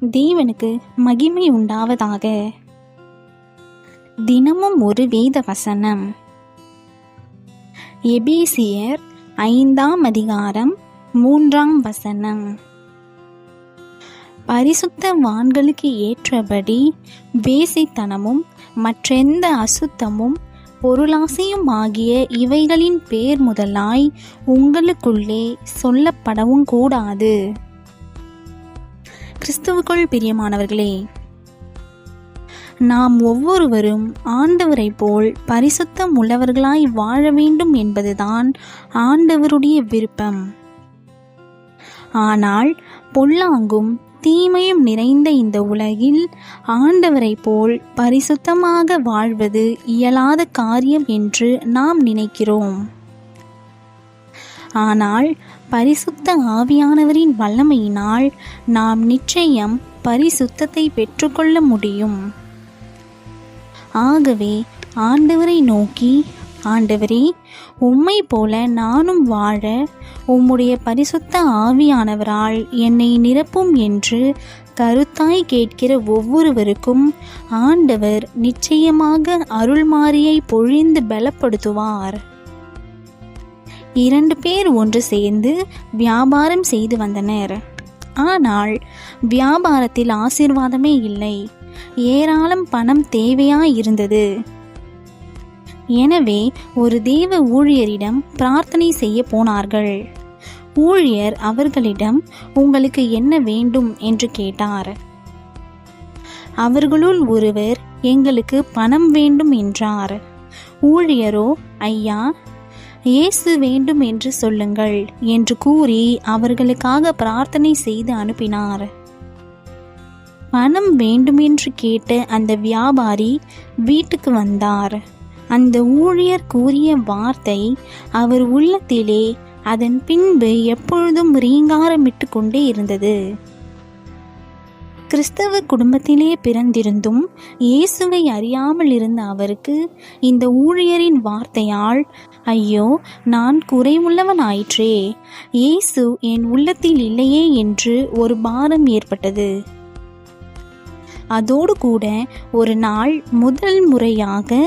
தேவனுக்கு மகிமை உண்டாவதாக. தினமும் ஒரு வேத வசனம். எபேசியர் 5ஆம் அதிகாரம் 3ஆம் வசனம். பரிசுத்தவான்களுக்கு ஏற்றபடி வேசித்தனமும் மற்றெந்த அசுத்தமும் பொருளாசையும் ஆகிய இவைகளின் பேர் முதலாய் உங்களுக்குள்ளே சொல்லப்படவும் கூடாது. கிறிஸ்துவுக்குள் பிரியமானவர்களே, நாம் ஒவ்வொருவரும் ஆண்டவரை போல் பரிசுத்தம் உள்ளவர்களாய் வாழ வேண்டும் என்பதுதான் ஆண்டவருடைய விருப்பம். ஆனால் பொல்லாங்கும் தீமையும் நிறைந்த இந்த உலகில் ஆண்டவரை போல் பரிசுத்தமாக வாழ்வது இயலாத காரியம் என்று நாம் நினைக்கிறோம். ஆனால் பரிசுத்த ஆவியானவரின் வல்லமையினால் நாம் நிச்சயம் பரிசுத்தத்தை பெற்றுக்கொள்ள முடியும். ஆகவே ஆண்டவரை நோக்கி, ஆண்டவரே, உம்மை போல நானும் வாழ உம்முடைய பரிசுத்த ஆவியானவரால் என்னை நிரப்பும் என்று கருத்தாய் கேட்கிற ஒவ்வொருவருக்கும் ஆண்டவர் நிச்சயமாக அருள்மாரியை பொழிந்து பலப்படுத்துவார். 2 பேர் ஒன்று சேர்ந்து வியாபாரம் செய்து வந்தனர். ஆனால் வியாபாரத்தில் ஆசீர்வாதமே இல்லை. ஏராளம் பணம் தேவையாயிருந்தது. எனவே ஒரு தேவ ஊழியரிடம் பிரார்த்தனை செய்ய போனார்கள். ஊழியர் அவர்களிடம், உங்களுக்கு என்ன வேண்டும் என்று கேட்டார். அவர்களுள் ஒருவர், எங்களுக்கு பணம் வேண்டும் என்றார். ஊழியரோ, ஐயா, இயேசு வேண்டும் என்று சொல்லுங்கள் என்று கூறி அவர்களுக்காக பிரார்த்தனை செய்து அனுப்பினார். பணம் வேண்டுமென்று கேட்ட அந்த வியாபாரி வீட்டுக்கு வந்தார். அந்த ஊழியர் கூறிய வார்த்தை அவர் உள்ளத்திலே அதன் பின்பு எப்பொழுதும் ரீங்காரமிட்டு கொண்டே இருந்தது. கிறிஸ்தவ குடும்பத்திலே பிறந்திருந்தும் இயேசுவை அறியாமல் இருந்த அவருக்கு இந்த ஊழியரின் வார்த்தையால், ஐயோ, நான் குறைவுள்ளவனாயிற்றே, இயேசு என் உள்ளத்தில் இல்லையே என்று ஒரு பாரம் ஏற்பட்டது. அதோடு கூட ஒரு நாள் முதல் முறையாக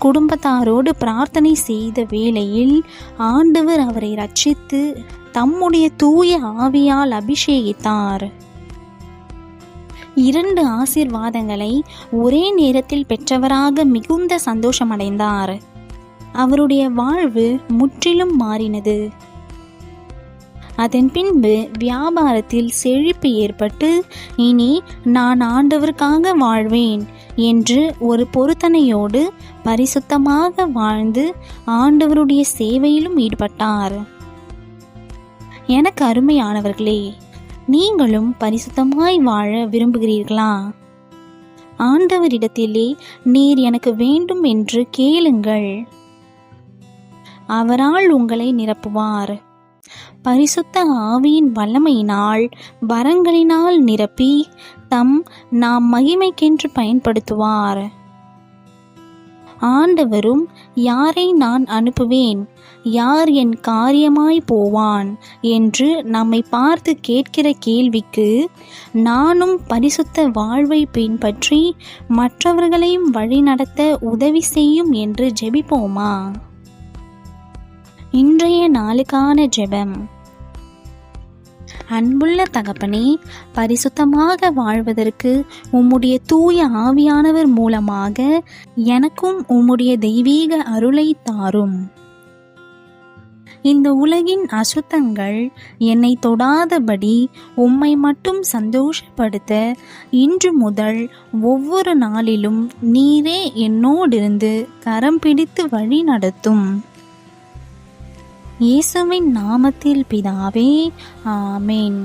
குடும்பத்தாரோடு பிரார்த்தனை செய்த வேளையில் ஆண்டவர் அவரை ரட்சித்து தம்முடைய தூய ஆவியால் அபிஷேகித்தார். 2 ஆசீர்வாதங்களை ஒரே நேரத்தில் பெற்றவராக மிகுந்த சந்தோஷமடைந்தார். அவருடைய வாழ்வு முற்றிலும் மாறினது. அதன் பின்பு வியாபாரத்தில் செழிப்பு ஏற்பட்டு, இனி நான் ஆண்டவருக்காக வாழ்வேன் என்று ஒரு பொருத்தனையோடு பரிசுத்தமாக வாழ்ந்து ஆண்டவருடைய சேவையிலும் ஈடுபட்டார். எனக்கு அருமையானவர்களே, நீங்களும் பரிசுத்தமாய் வாழ விரும்புகிறீர்களா? ஆண்டவரிடத்திலே நீர் எனக்கு வேண்டும் என்று கேளுங்கள். அவரால் உங்களை நிரப்புவார். பரிசுத்த ஆவியின் வல்லமையினால் வரங்களினால் நிரப்பி நாம் மகிமைக்கென்று பயன்படுத்துவார். ஆண்டவரும், யாரை நான் அனுப்புவேன், யார் என் காரியமாய் போவான் என்று நம்மை பார்த்து கேட்கிற கேள்விக்கு நானும் பரிசுத்த வாழ்வை பின்பற்றி மற்றவர்களையும் வழிநடத்த உதவி செய்யும் என்று ஜெபிப்போமா? இன்றைய நாளுக்கான ஜெபம். அன்புள்ள தகப்பனே, பரிசுத்தமாக வாழ்வதற்கு உம்முடைய தூய ஆவியானவர் மூலமாக எனக்கும் உம்முடைய தெய்வீக அருளை தாரும். இந்த உலகின் அசுத்தங்கள் என்னை தொடாதபடி உம்மை மட்டும் சந்தோஷப்படுத்த இன்று முதல் ஒவ்வொரு நாளிலும் நீரே என்னோடிருந்து கரம் பிடித்து வழி நடத்தும். இயேசுவின் நாமத்தில் பிதாவே, ஆமென்.